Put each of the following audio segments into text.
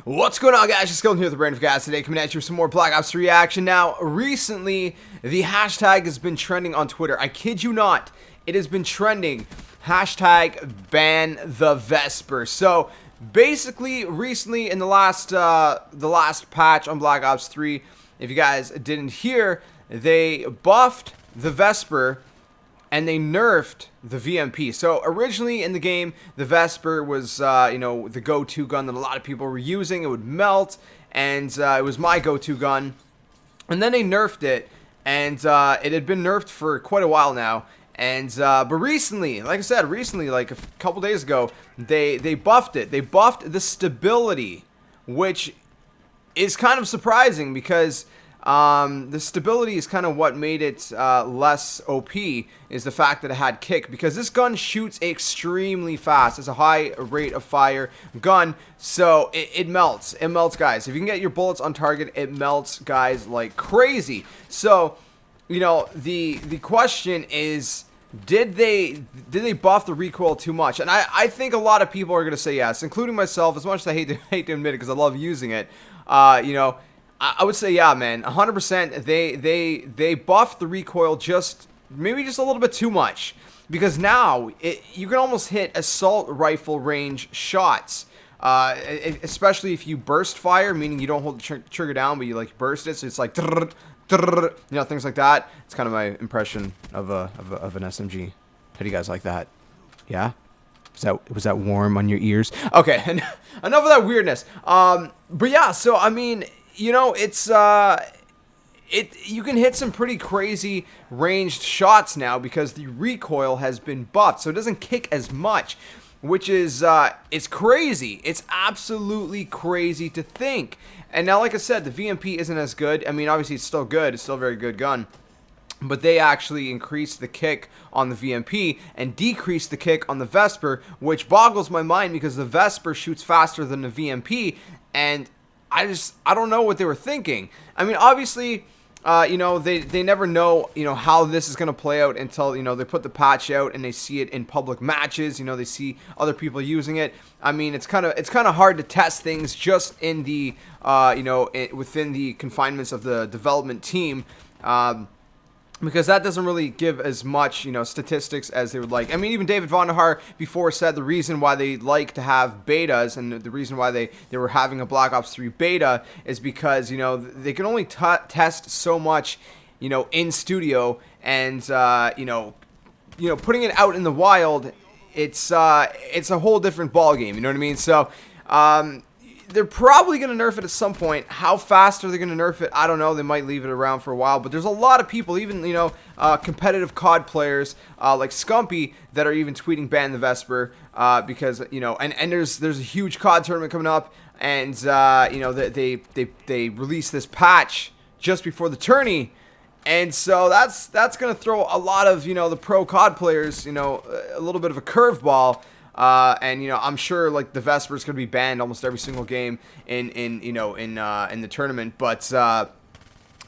What's going on, guys? JSkeleton here with the Brain of Gas today, coming at you with some more Black Ops 3 action. Now, recently, the hashtag has been trending on Twitter. I kid you not, it has been trending. Hashtag BANTHEVESPER. So, basically, recently in the last patch on Black Ops 3, if you guys didn't hear, they buffed the Vesper and they nerfed the VMP. So originally in the game, the Vesper was, the go-to gun that a lot of people were using. It would melt, and it was my go-to gun. And then they nerfed it, and it had been nerfed for quite a while now. And but recently, like I said, like a couple days ago, they buffed it. They buffed the stability, which is kind of surprising because the stability is kind of what made it less OP, is the fact that it had kick, because this gun shoots extremely fast. It's a high rate of fire gun, so it melts. It melts, guys. If you can get your bullets on target, it melts, guys, like crazy. So, you know, the question is, did they buff the recoil too much? And I think a lot of people are going to say yes, including myself, as much as I hate to admit it because I love using it. I would say, yeah, man, 100%. They buffed the recoil maybe just a little bit too much, because now you can almost hit assault rifle range shots, especially if you burst fire, meaning you don't hold the trigger down, but you like burst it, so it's like, things like that. It's kind of my impression of an SMG. How do you guys like that? Yeah. Was that warm on your ears? Okay, enough of that weirdness. But yeah, so I mean, you know, it's you can hit some pretty crazy ranged shots now because the recoil has been buffed, so it doesn't kick as much, which is it's crazy. It's absolutely crazy to think. And now, like I said, the VMP isn't as good. I mean, obviously it's still good. It's still a very good gun. But they actually increased the kick on the VMP and decreased the kick on the Vesper, which boggles my mind because the Vesper shoots faster than the VMP, and I don't know what they were thinking. I mean, obviously, they never know, how this is going to play out until, they put the patch out and they see it in public matches. They see other people using it. I mean, it's kind of hard to test things just in the, within the confinements of the development team. Because that doesn't really give as much, statistics as they would like. I mean, even David Vonderhaar before said the reason why they like to have betas and the reason why they were having a Black Ops 3 beta is because, they can only test so much, in studio, and, putting it out in the wild, it's a whole different ballgame, you know what I mean? So, they're probably going to nerf it at some point. How fast are they going to nerf it? I don't know. They might leave it around for a while. But there's a lot of people, even, competitive COD players like Scumpy, that are even tweeting ban the Vesper because, and there's a huge COD tournament coming up. And, they released this patch just before the tourney. And so that's going to throw a lot of, the pro COD players, a little bit of a curveball. And I'm sure like the Vesper is going to be banned almost every single game in the tournament, but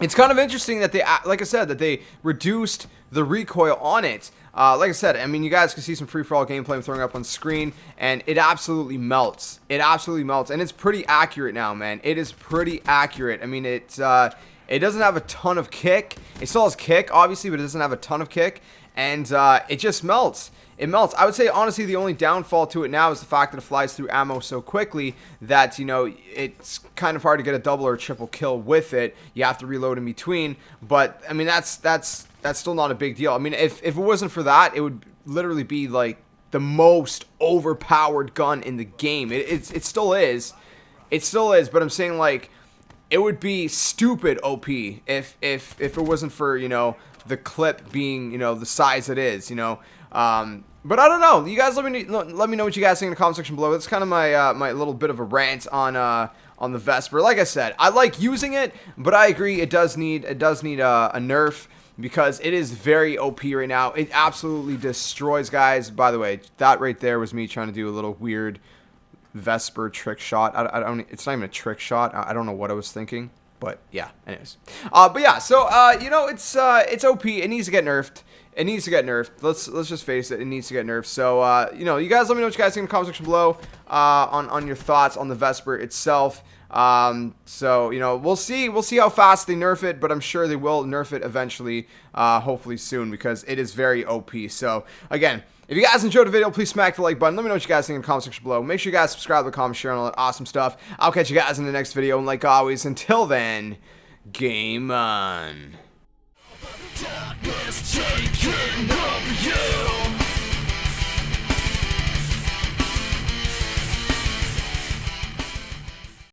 it's kind of interesting that like I said, that they reduced the recoil on it. Like I said, I mean, you guys can see some free-for-all gameplay I'm throwing up on screen, and it absolutely melts. It absolutely melts, and it's pretty accurate now, man. It is pretty accurate. I mean, it doesn't have a ton of kick. It still has kick, obviously, but it doesn't have a ton of kick, and it just melts. It melts. I would say, honestly, the only downfall to it now is the fact that it flies through ammo so quickly that, it's kind of hard to get a double or a triple kill with it. You have to reload in between. But, I mean, that's still not a big deal. I mean, if it wasn't for that, it would literally be, like, the most overpowered gun in the game. It still is. It still is, but I'm saying, like, it would be stupid OP if it wasn't for, the clip being, the size it is, but I don't know. You guys let me know what you guys think in the comment section below. That's kind of my little bit of a rant on the Vesper. Like I said, I like using it, but I agree it does need a nerf because it is very OP right now. It absolutely destroys guys. By the way, that right there was me trying to do a little weird Vesper trick shot. I don't. It's not even a trick shot. I don't know what I was thinking. But yeah, anyways. But yeah, so it's OP. It needs to get nerfed. it needs to get nerfed. Let's just face it, it needs to get nerfed. So, you know, you guys let me know what you guys think in the comment section below on your thoughts on the Vesper itself. So, you know, we'll see how fast they nerf it, but I'm sure they will nerf it eventually, hopefully soon, because it is very OP. So, again, if you guys enjoyed the video, please smack the like button. Let me know what you guys think in the comment section below. Make sure you guys subscribe to the comment, share, and all that awesome stuff. I'll catch you guys in the next video, and like always, until then, game on. Darkness taking over you.